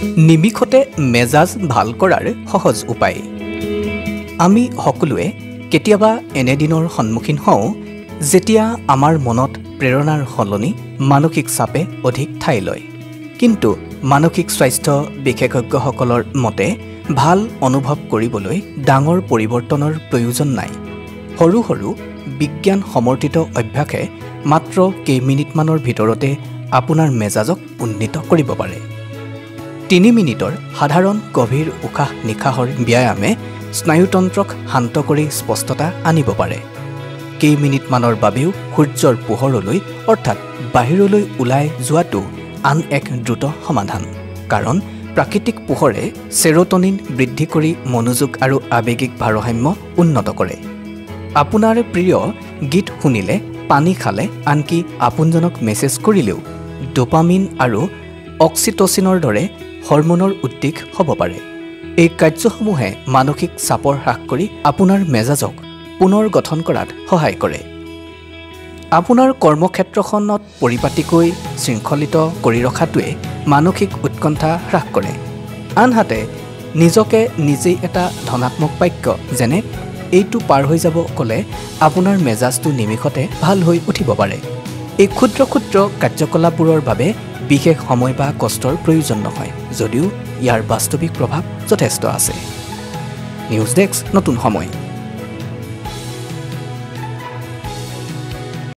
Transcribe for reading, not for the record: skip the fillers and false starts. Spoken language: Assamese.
নিমিষতে মেজাজ ভাল কৰাৰ সহজ উপায়। আমি সকলোৱে কেতিয়াবা এনে দিনৰ সন্মুখীন হওঁ যেতিয়া আমাৰ মনত প্ৰেৰণাৰ সলনি মানসিক চাপে অধিক ঠাই লয়। কিন্তু মানসিক স্বাস্থ্য বিশেষজ্ঞসকলৰ মতে ভাল অনুভৱ কৰিবলৈ ডাঙৰ পৰিৱৰ্তনৰ প্ৰয়োজন নাই। সৰু সৰু বিজ্ঞান সমৰ্থিত অভ্যাসে মাত্ৰ কেইমিনিটমানৰ ভিতৰতে আপোনাৰ মেজাজক উন্নীত কৰিব পাৰে। 3 মিনিটৰ সাধাৰণ গভীৰ উশাহ নিশাহৰ ব্যায়ামে স্নায়ুতন্ত্ৰক শান্ত কৰি স্পষ্টতা আনিব পাৰে। কেইমিনিটমানৰ বাবেও সূৰ্যৰ পোহৰলৈ অৰ্থাৎ বাহিৰলৈ ওলাই যোৱাটো আন এক দ্ৰুত সমাধান, কাৰণ প্ৰাকৃতিক পোহৰে চেৰ'টনিন বৃদ্ধি কৰি মনোযোগ আৰু আৱেগিক ভাৰসাম্য উন্নত কৰে। আপোনাৰ প্ৰিয় গীত শুনিলে, পানী খালে, আনকি আপোনজনক মেছেজ কৰিলেও ডোপামিন আৰু অক্সিটচিনৰ দৰে হৰমনৰ উদ্ৰেক হ'ব পাৰে। এই কাৰ্যসমূহে মানসিক চাপৰ হ্ৰাস কৰি আপোনাৰ মেজাজক পুনৰ গঠন কৰাত সহায় কৰে। আপোনাৰ কৰ্মক্ষেত্ৰখনত পৰিপাটিকৈ শৃংখলিত কৰি ৰখাটোৱে মানসিক উৎকণ্ঠা হ্ৰাস কৰে। আনহাতে নিজকে নিজেই এটা ধনাত্মক বাক্য যেনে এইটো পাৰ হৈ যাব ক'লে আপোনাৰ মেজাজটো নিমিষতে ভাল হৈ উঠিব পাৰে। এই ক্ষুদ্ৰ ক্ষুদ্ৰ কাৰ্যকলাপবোৰৰ বাবে বিশেষ সময় বা কষ্টৰ প্ৰয়োজন নহয়, যদিও ইয়াৰ বাস্তৱিক প্ৰভাৱ যথেষ্ট আছে। নিউজ ডেস্ক, নতুন সময়।